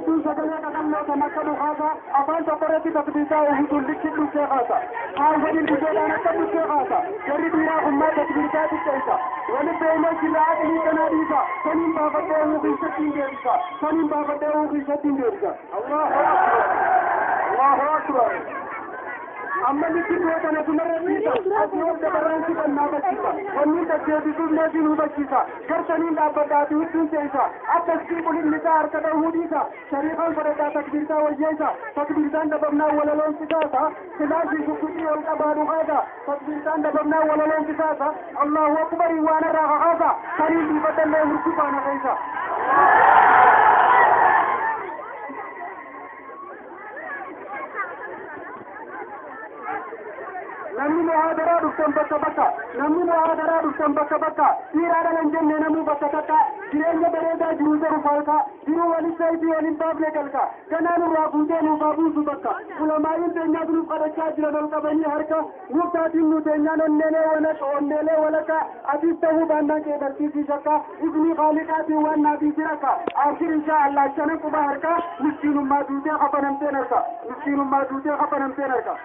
tu sagale kadallo tanakadu khasa afan tokorati takbita uhudul dikhidu khasa awalin bijana nakadu khasa yari dira umma takbita dikhaisa wali bema jilaat li kanadisa sanin babate uhi satin derisa sanin babate uhi satin derisa Allahu akbar amma niki kota na tumarrita asiyar da baranci kan na bakita wannan da ke bisu ne jinu bakita garsanin da abada tu tun sai akka sibulin nizar ka da hudisa sharifan fara da takbirta wajensa takbirtan da babna walalon kitasa kilashi shukuti wal qabaru hada takbirtan da babna walalon kitasa Allahu akbar wa nara hada sari bi badalle hurkuba na kaisa namni muhadara duftan bakka bakka siiraadha nan jenne namuu bakka takka jireenya bareedaa jiruu jiru falka jiruu walin saayidii walin baafne galka ganaan irraa fuutee nuuf buusu bakka ulamaa'iin teenyaatu nuuf kadhachaa jiran ol qabanii harka nuuf taatiin nu teenyaan onneelee walaka atiis ta'uu baannaan kee barsiisii shakka ibnii qaaliqaatiin waan naabii jiraka akhir inshaa Allah shanan quba harka miskiinummaa duutee qabanamteen harka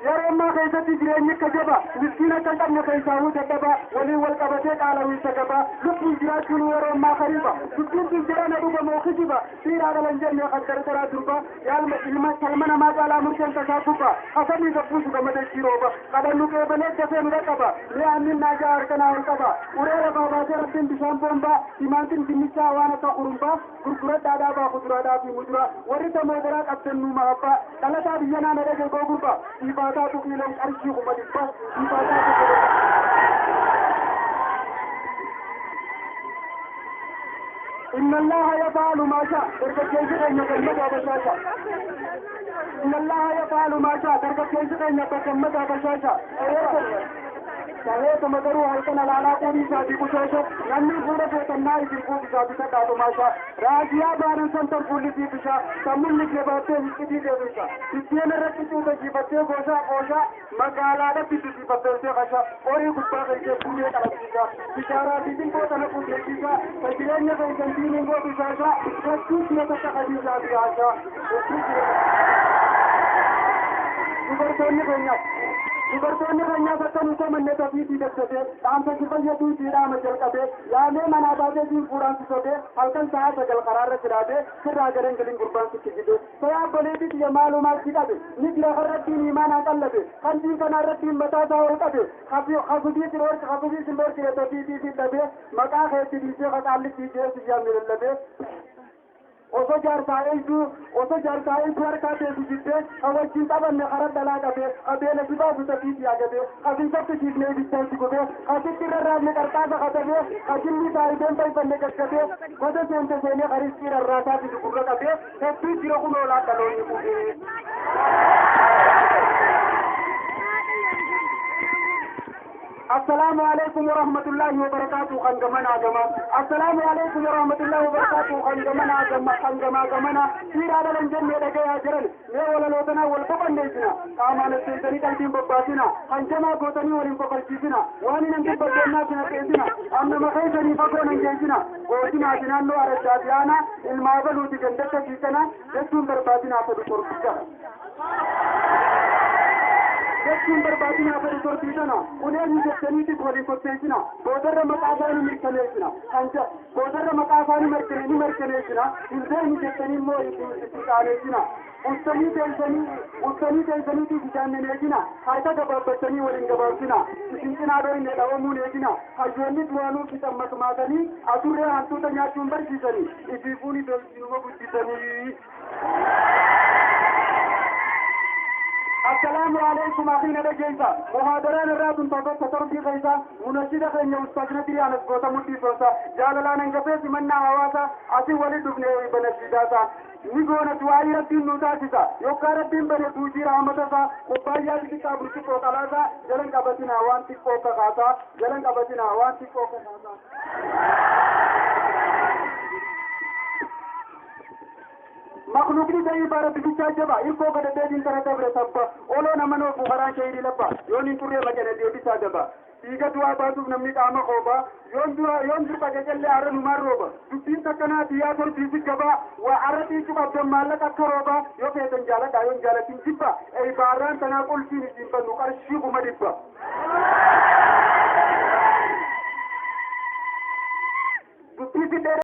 yeroo ammaa keessatti jireenyi kajaba miskiina kan qabne keessaawuu dadhaba waliin wal qabatee qaalawii sagaba lubbuun jiraachuun yeroo ammaa kariba dubbiin jirana dhugamoo kijiba siiraa dhalan jennee kan gargaraa durba yaalma ilma kalma namaa caalaa murteen tasaa kubba hasadii gabbuusu gammadee jirooba qabannu qeebalee dafee nu dhaqqaba mi'aannin naajaa harkanaa ol qaba uree lafaa baasee rabbiin bishaan boombaa timaantiin dinnichaa waan akka qurumbaa gurguradhaadhaa baa kuduraadhaa fi muduraa warri tamoo garaa qabsannuu mahabbaa dhalataa biyya naana dhagee googurba ibaadaatu kiiloon qarshii kuma dhibba إن الله يفعل ما شاء تركت يجري يكمل بشاشة إن الله يفعل ما شاء تركت يجري يكمل بشاشة سهيت مدرو هلكنا لالا قولي شادي كشاشة نمي فورة فتنائي في القوة شادي تداتو ماشا راجيا بارن سنتر قولي في بشا تمن لكي باتي هكتي دي بشا تتين ركتو بجي باتي غوشا مقالا دا بيتو في باتي غشا اوري قطبا غيجي قولي كالبشا بشارة دين قوتنا قولي بشا فجلين يغن جنتين انگو بشاشا تسوس نتشا قديم شادي عاشا dubartoonni keenya bakka nuti manne tafiitii dassate dhaamsa fayyaduu jiidhaama jalqabe yaamee manaa baatee jiin fuudhaan sisate halkan sa'a sagal karaarra jiraate sirraa garen galin gurbaan sitti jide sayaa boleetii xiyya maalumaal si qabe nigla karrattiin imaanaa qallabe kantiin kanarrattiin mataa isaa ol qabe hasubii silorkire tafiitii dhabe maqaa keetti dhiisee qaqaallitti jee siyyaa milallabe oso jaarsaa'eetu harkaa teessu jiddee hawwachiin qabanne karaa dhalaa qabee qabeela si baasu tafiitii agabee qabiin tokko siifnee bittaan si gubee qasitti rarraafne qarqaasa qatabee qajilli saayideen bayfanne gaggabee gosa seente seenee qaristii rarraasaa fi gurra qabee hedduu jira kunoolaa dhaloonni qubee السلام عليكم ورحمة الله وبركاته خنجمنا جما السلام عليكم ورحمة الله وبركاته خنجمنا جمنا سير على الجنة لجيا جرل ما ولا لوتنا والبقن ليسنا كمان السلطني كالتين بباسنا خنجما قوتني ولنبقل جيسنا واني ننجب بجنة سنتيسنا أما مخيزني فقر ننجيسنا قوتنا جنانو على الجاديانا المعبلو تجندك جيسنا جسون برباتنا فدقور بجنة جسون برباتنا فدقور بجنة ونين جسنيتي تولي كتنسنا بودر مقافاني مركنيسنا خنجا بودر مقافاني مركنيسنا إنزاني جسني مو يتعاليسنا ustani teessanii bishaan neejina harka gabaabbatanii waliin gabaabsina isin cinaa dhoyne dhawamuu neejina hayyoonni duraanuu qixammatmaatanii aturree hantuuta nyaachuun barsiisanii ifiifuuni tolchinuma guddisanii السلام عليكم أخينا بجيسا محاضران الراتن تطرقي غيسا منشدة خيني استاذنا تريانا سبوتا مدي سوسا جاللانا انقفيس منا هواسا أسي ولد ابنه بنشداتا نيغونا توائي ربين نوتاسسا يوكا ربين بني توجي رحمتسا قبايا لكتا برسي قوتالاسا جلن قبتنا وان تقوكا خاسا مخلوقني زي بارد بيشاجبا يكو قد دين كرتا برتبا اولو نمنو بخاران شيري لبا يوني توري مجنة دي بيشاجبا dhiiga du'aa baasuuf namni qaama qooba yoon dur qajeellee ara numaan rooba dubbiin takkanaa biyyaa torbiisi gabaa waa ara xiicu qabdan maallaqa akka rooba yoo feetan jaaladha yoon jaalatin jibba baarraan tanaa qulfiin isiin bannu qarshii kuma dhibba